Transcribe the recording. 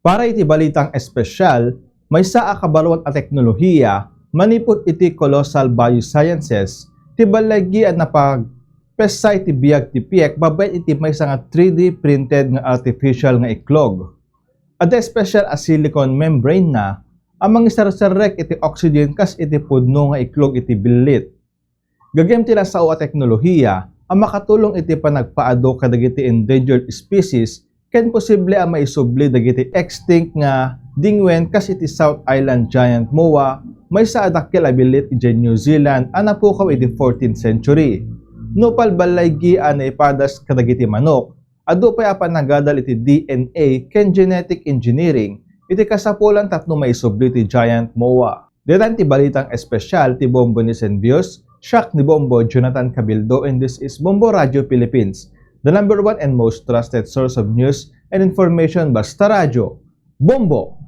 Para iti balitang espesyal, may saa kabaruan a teknolohiya, manipod iti colossal biosciences, ti balagi at napag-pesay ti biyag ti piek, babay iti may nga 3D printed nga artificial nga iklog. At special a silicone membrane na, amang isarserek iti oxygen kas iti pudno nga iklog iti bilit. Gagem tila sao a teknolohiya, ang makatulong iti panagpaado kadagiti endangered species, ken posible ang maisubli dagiti extinct nga dingwen kas iti South Island giant moa, may sa adakkel abilit iti New Zealand anapukaw iti 14th century. No palbalaygi na ipadas kadagiti manok, adu pay apan nagadal iti DNA ken genetic engineering, iti kasapulan tatno maisubli ti giant moa. Diyan ti balitang espesyal ti Bombo ni Senvios, Shock ni Bombo Jonathan Cabildo, and this is Bombo Radio Philippines, the #1 and most trusted source of news and information. Basta Radio, Bombo!